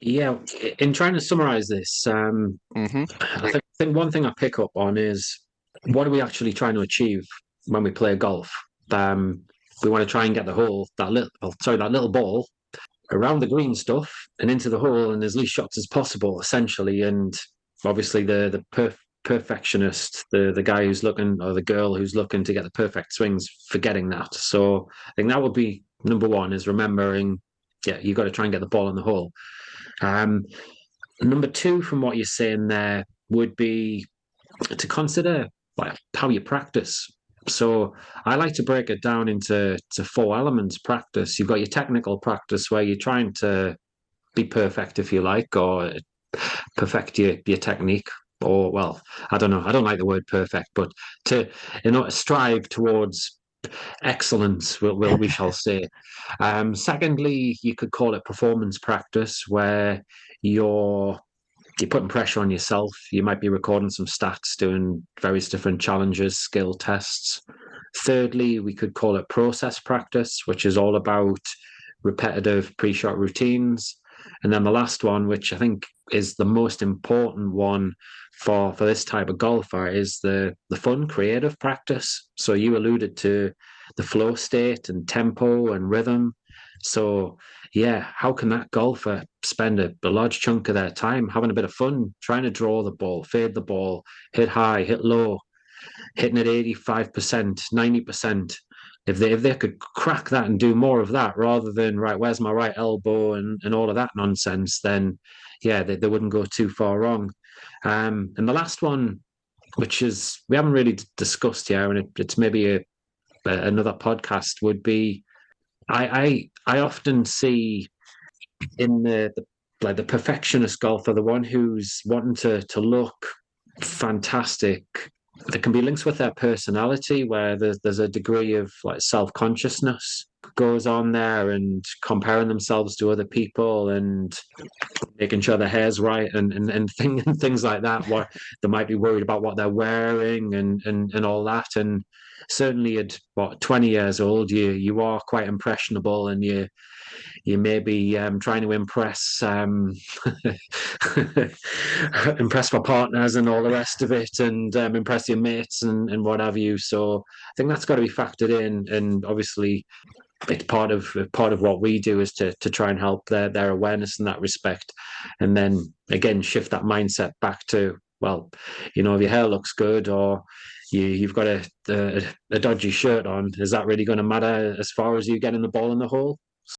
Yeah, in trying to summarize this, Hmm. I think one thing I pick up on is what are we actually trying to achieve when we play golf? Um, we want to try and get the hole, that little ball around the green stuff and into the hole and as least shots as possible, essentially. And obviously, the perfectionist, the guy who's looking or the girl who's looking to get the perfect swings, forgetting that. So I think that would be number one is remembering, yeah, you've got to try and get the ball in the hole. Um, Number two, from what you're saying there, would be to consider like how you practice. So I like to break it down into four elements practice. You've got your technical practice where you're trying to be perfect, if you like, or perfect your technique. Or well, I don't know. I don't like the word perfect, but to strive towards excellence, we shall say. Secondly, you could call it performance practice, where you're you're putting pressure on yourself. You might be recording some stats, doing various different challenges, skill tests. Thirdly, we could call it process practice, which is all about repetitive pre-shot routines. And then the last one, which I think is the most important one for this type of golfer, is the fun creative practice. So you alluded to the flow state and tempo and rhythm. So yeah, how can that golfer spend a large chunk of their time having a bit of fun, trying to draw the ball, fade the ball, hit high, hit low, hitting at 85%, 90%. If they could crack that and do more of that rather than right, where's my right elbow and all of that nonsense, then yeah, they wouldn't go too far wrong. And the last one, which is we haven't really discussed here, and it's maybe another podcast, would be I often see in the like the perfectionist golfer, the one who's wanting to look fantastic. There can be links with their personality where there's a degree of like self-consciousness goes on there and comparing themselves to other people and making sure their hair's right and things like that. What they might be worried about what they're wearing and all that. And certainly at what 20 years old, you are quite impressionable and you may be trying to impress impress my partners and all the rest of it, and impress your mates and what have you. So I think that's got to be factored in, and obviously it's part of what we do is to try and help their awareness in that respect, and then again shift that mindset back to well, if your hair looks good or you've got a dodgy shirt on, is that really going to matter as far as you getting the ball in the hole?